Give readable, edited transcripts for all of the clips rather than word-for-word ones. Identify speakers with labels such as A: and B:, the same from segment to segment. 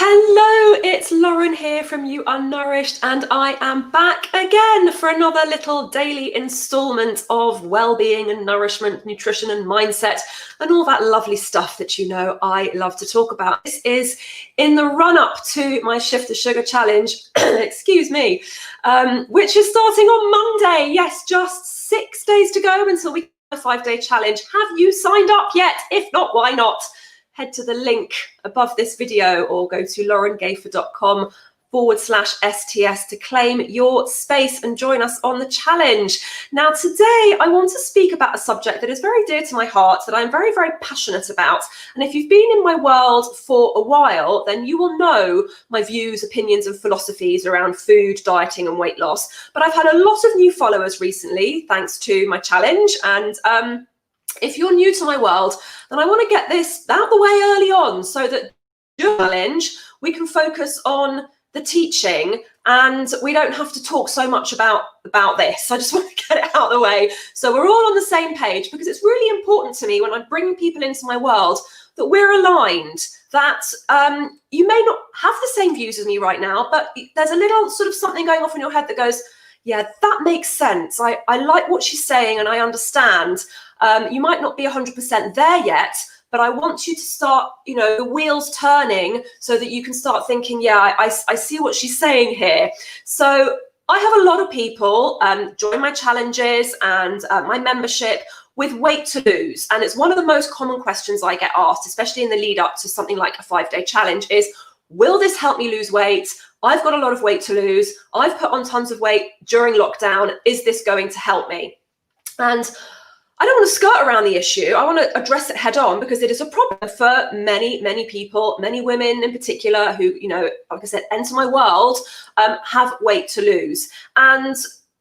A: Hello, it's Lauren here from You Are Nourished, and I am back again for another little daily installment of well-being and nourishment, nutrition and mindset, and all that lovely stuff that you know I love to talk about. This is in the run-up to my Shift the Sugar Challenge, excuse me, which is starting on Monday. Yes, just 6 days to go until we a 5-day challenge. Have you signed up yet? If not, why not? Head to the link above this video or go to laurengafer.com/STS to claim your space and join us on the challenge. Now, today I want to speak about a subject that is very dear to my heart, that I'm very, very passionate about. And if you've been in my world for a while, then you will know my views, opinions, and philosophies around food, dieting, and weight loss. But I've had a lot of new followers recently, thanks to my challenge. And if you're new to my world, then I want to get this out the way early on so that during the challenge, we can focus on the teaching and we don't have to talk so much about this. I just want to get it out of the way so we're all on the same page, because it's really important to me when I'm bringing people into my world that we're aligned, that you may not have the same views as me right now, but there's a little sort of something going off in your head that goes, yeah, that makes sense. I like what she's saying and I understand. You might not be 100% there yet, but I want you to start, the wheels turning so that you can start thinking, yeah, I see what she's saying here. So I have a lot of people join my challenges and my membership with weight to lose. And it's one of the most common questions I get asked, especially in the lead up to something like a 5-day challenge, is, will this help me lose weight? I've got a lot of weight to lose. I've put on tons of weight during lockdown. Is this going to help me? And I don't want to skirt around the issue. I want to address it head on, because it is a problem for many, many people, many women in particular who, like I said, enter my world, have weight to lose. And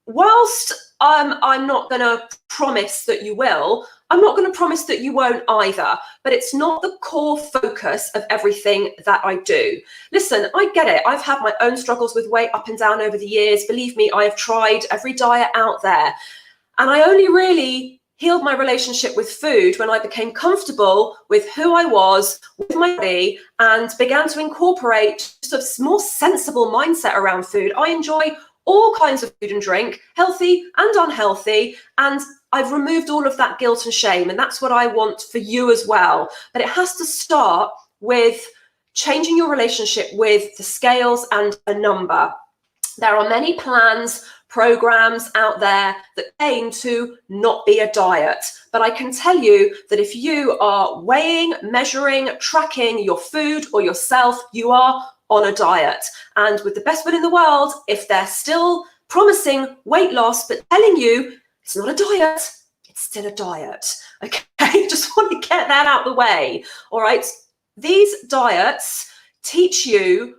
A: whilst I'm not going to promise that you will, I'm not going to promise that you won't either, but it's not the core focus of everything that I do. Listen, I get it. I've had my own struggles with weight up and down over the years. Believe me, I have tried every diet out there. And I only really healed my relationship with food when I became comfortable with who I was, with my body, and began to incorporate just a more sensible mindset around food. I enjoy all kinds of food and drink, healthy and unhealthy, and I've removed all of that guilt and shame, and that's what I want for you as well. But it has to start with changing your relationship with the scales and a number. There are many plans, programs out there that aim to not be a diet. But I can tell you that if you are weighing, measuring, tracking your food or yourself, you are on a diet. And with the best will in the world, if they're still promising weight loss, but telling you it's not a diet, it's still a diet. Okay, just want to get that out of the way. All right, these diets teach you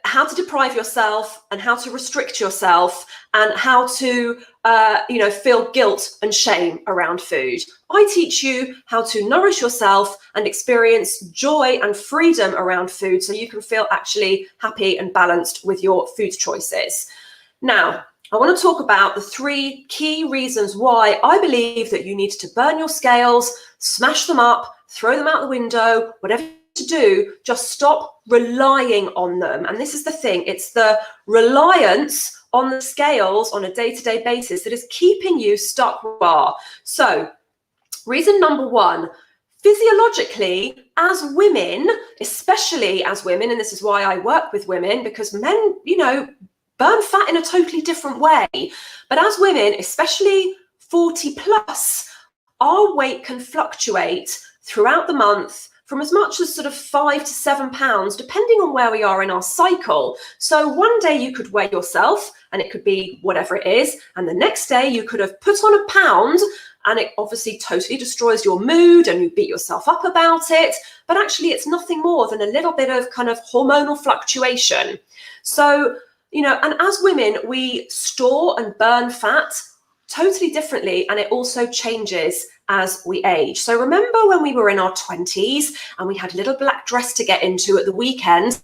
A: how to deprive yourself and how to restrict yourself and how to, feel guilt and shame around food. I teach you how to nourish yourself and experience joy and freedom around food so you can feel actually happy and balanced with your food choices. Now, I want to talk about the 3 key reasons why I believe that you need to burn your scales, smash them up, throw them out the window, whatever to do, just stop relying on them. And this is the thing, it's the reliance on the scales on a day-to-day basis that is keeping you stuck where you are. So reason number 1, physiologically, as women, especially as women, and this is why I work with women, because men, burn fat in a totally different way. But as women, especially 40 plus, our weight can fluctuate throughout the month from as much as sort of 5 to 7 pounds, depending on where we are in our cycle. So one day you could weigh yourself and it could be whatever it is. And the next day you could have put on a pound and it obviously totally destroys your mood and you beat yourself up about it. But actually it's nothing more than a little bit of kind of hormonal fluctuation. So, and as women, we store and burn fat totally differently, and it also changes as we age. So remember when we were in our 20s and we had a little black dress to get into at the weekend,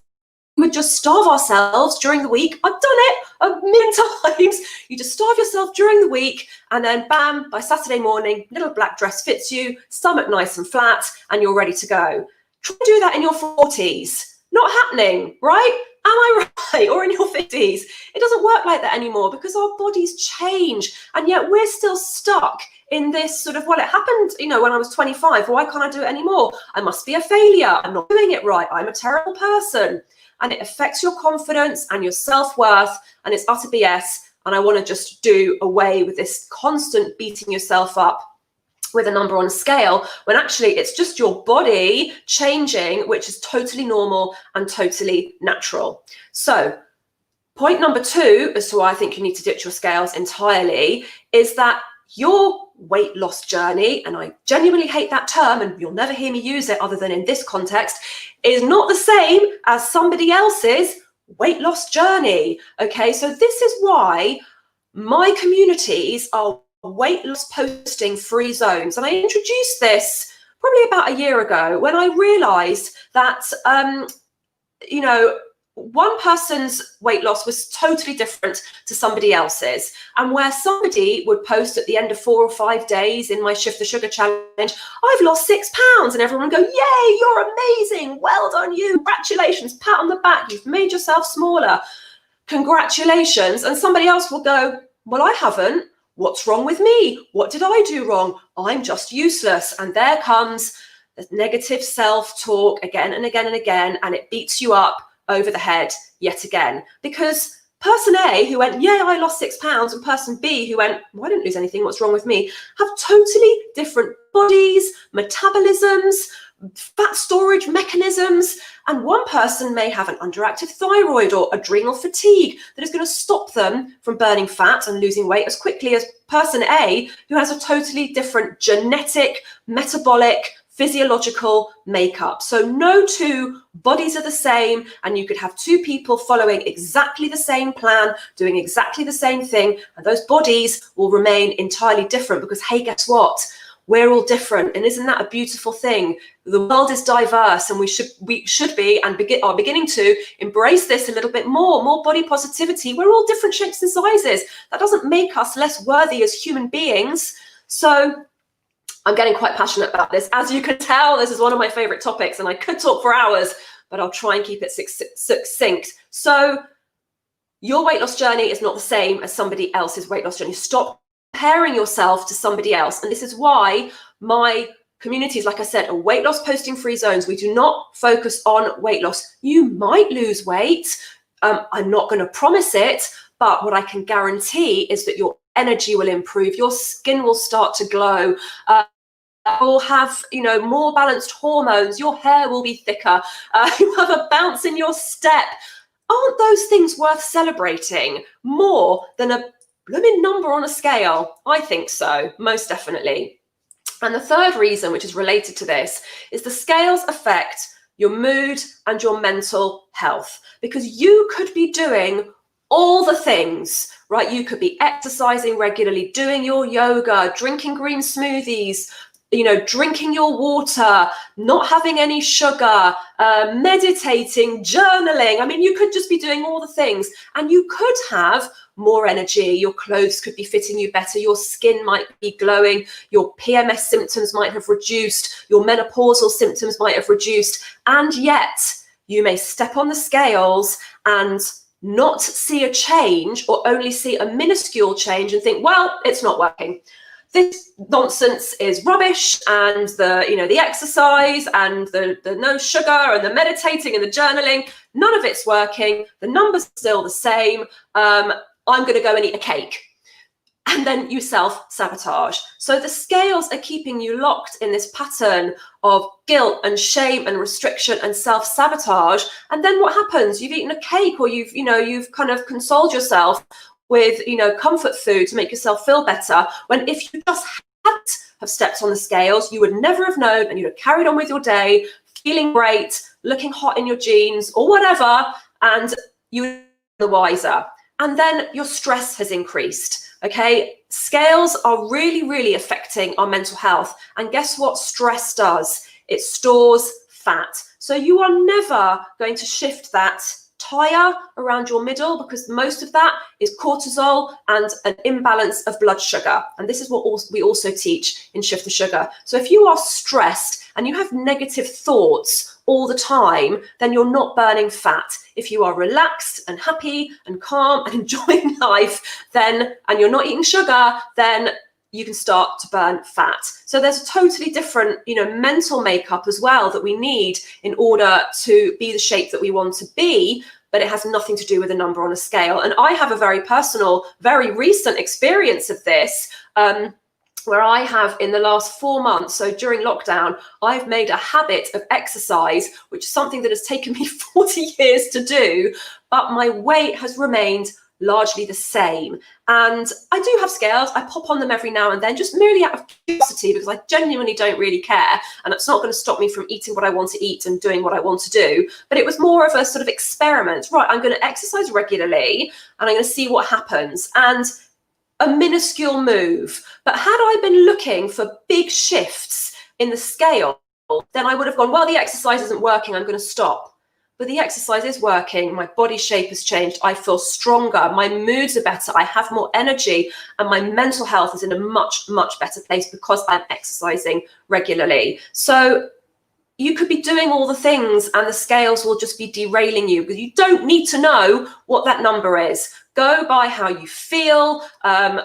A: we would just starve ourselves during the week. I've done it a million times. You just starve yourself during the week and then bam, by Saturday morning, little black dress fits you, stomach nice and flat, and you're ready to go. Try and do that in your 40s. Not happening, right? Am I right? Or in your 50s? It doesn't work like that anymore because our bodies change. And yet we're still stuck in this sort of, well, it happened, when I was 25. Why can't I do it anymore? I must be a failure. I'm not doing it right. I'm a terrible person. And it affects your confidence and your self-worth, and it's utter BS. And I want to just do away with this constant beating yourself up with a number on a scale, when actually it's just your body changing, which is totally normal and totally natural. So point number 2 as to why I think you need to ditch your scales entirely is that your weight loss journey, and I genuinely hate that term, and you'll never hear me use it other than in this context, is not the same as somebody else's weight loss journey. Okay, so this is why my communities are weight loss posting free zones. And I introduced this probably about a year ago when I realized that, one person's weight loss was totally different to somebody else's. And where somebody would post at the end of 4 or 5 days in my Shift the Sugar challenge, I've lost 6 pounds, and everyone go, yay, you're amazing. Well done you. Congratulations. Pat on the back. You've made yourself smaller. Congratulations. And somebody else will go, well, I haven't. What's wrong with me? What did I do wrong? I'm just useless. And there comes the negative self-talk again and again and again, and it beats you up over the head yet again. Because person A who went, yeah, I lost 6 pounds, and person B who went, well, I didn't lose anything, what's wrong with me, have totally different bodies, metabolisms, fat storage mechanisms, and one person may have an underactive thyroid or adrenal fatigue that is going to stop them from burning fat and losing weight as quickly as person A, who has a totally different genetic, metabolic, physiological makeup. So no 2 bodies are the same, and you could have 2 people following exactly the same plan, doing exactly the same thing, and those bodies will remain entirely different because, hey, guess what? We're all different, and isn't that a beautiful thing? The world is diverse, and we should be and are beginning to embrace this a little bit more body positivity. We're all different shapes and sizes. That doesn't make us less worthy as human beings. So I'm getting quite passionate about this. As you can tell, this is one of my favorite topics, and I could talk for hours, but I'll try and keep it succinct. So your weight loss journey is not the same as somebody else's weight loss journey. Stop comparing yourself to somebody else. And this is why my communities, like I said, are weight loss posting free zones. We do not focus on weight loss. You might lose weight. I'm not going to promise it, but what I can guarantee is that your energy will improve. Your skin will start to glow. You'll have, more balanced hormones. Your hair will be thicker. You have a bounce in your step. Aren't those things worth celebrating more than a blooming number on a scale? I think so, most definitely. And the third reason, which is related to this, is the scales affect your mood and your mental health, because you could be doing all the things, right? You could be exercising regularly, doing your yoga, drinking green smoothies, drinking your water, not having any sugar, meditating, journaling. I mean, you could just be doing all the things, and you could have more energy. Your clothes could be fitting you better. Your skin might be glowing. Your PMS symptoms might have reduced. Your menopausal symptoms might have reduced. And yet you may step on the scales and not see a change, or only see a minuscule change and think, well, it's not working. This nonsense is rubbish, and the exercise and the no sugar and the meditating and the journaling, none of it's working. The numbers are still the same. I'm going to go and eat a cake. And then you self-sabotage. So the scales are keeping you locked in this pattern of guilt and shame and restriction and self-sabotage. And then what happens? You've eaten a cake, or you've kind of consoled yourself with, comfort food to make yourself feel better, when if you just hadn't have stepped on the scales, you would never have known, and you'd have carried on with your day, feeling great, looking hot in your jeans or whatever, and you would be the wiser. And then your stress has increased. Okay, scales are really, really affecting our mental health. And guess what stress does? It stores fat. So you are never going to shift that tire around your middle, because most of that is cortisol and an imbalance of blood sugar. And this is what we also teach in Shift the Sugar. So if you are stressed and you have negative thoughts all the time, then you're not burning fat. If you are relaxed and happy and calm and enjoying life, then, and you're not eating sugar, then you can start to burn fat. So there's a totally different, mental makeup as well that we need in order to be the shape that we want to be, but it has nothing to do with a number on a scale. And I have a very personal, very recent experience of this, where I have in the last 4 months, so during lockdown, I've made a habit of exercise, which is something that has taken me 40 years to do, but my weight has remained largely the same. And I do have scales. I pop on them every now and then, just merely out of curiosity, because I genuinely don't really care. And it's not going to stop me from eating what I want to eat and doing what I want to do. But it was more of a sort of experiment. Right, I'm going to exercise regularly and I'm going to see what happens. And a minuscule move. But had I been looking for big shifts in the scale, then I would have gone, well, the exercise isn't working, I'm going to stop. But the exercise is working, my body shape has changed, I feel stronger, my moods are better, I have more energy, and my mental health is in a much, much better place because I'm exercising regularly. So you could be doing all the things and the scales will just be derailing you, because you don't need to know what that number is. Go by how you feel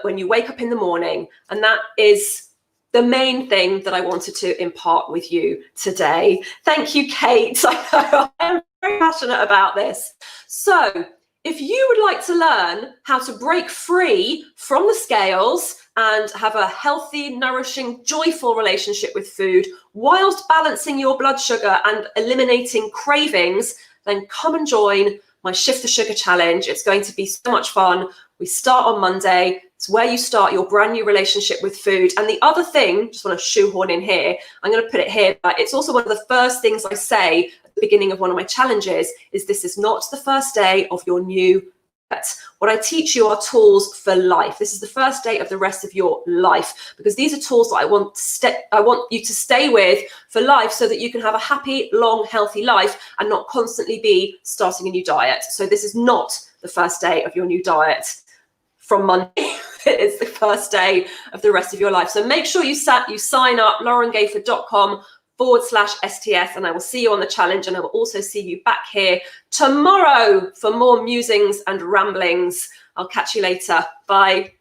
A: when you wake up in the morning. And that is the main thing that I wanted to impart with you today. Thank you, Kate. I am very passionate about this. So if you would like to learn how to break free from the scales and have a healthy, nourishing, joyful relationship with food whilst balancing your blood sugar and eliminating cravings, then come and join my Shift the Sugar Challenge. It's going to be so much fun. We start on Monday. It's where you start your brand new relationship with food. And the other thing, just want to shoehorn in here, I'm going to put it here, but it's also one of the first things I say at the beginning of one of my challenges is this is not the first day of your new diet. What I teach you are tools for life. This is the first day of the rest of your life, because these are tools that I want you to stay with for life, so that you can have a happy, long, healthy life and not constantly be starting a new diet. So this is not the first day of your new diet from Monday. It's the first day of the rest of your life. So make sure you sign up, laurengayford.com/STS, and I will see you on the challenge. And I will also see you back here tomorrow for more musings and ramblings. I'll catch you later. Bye.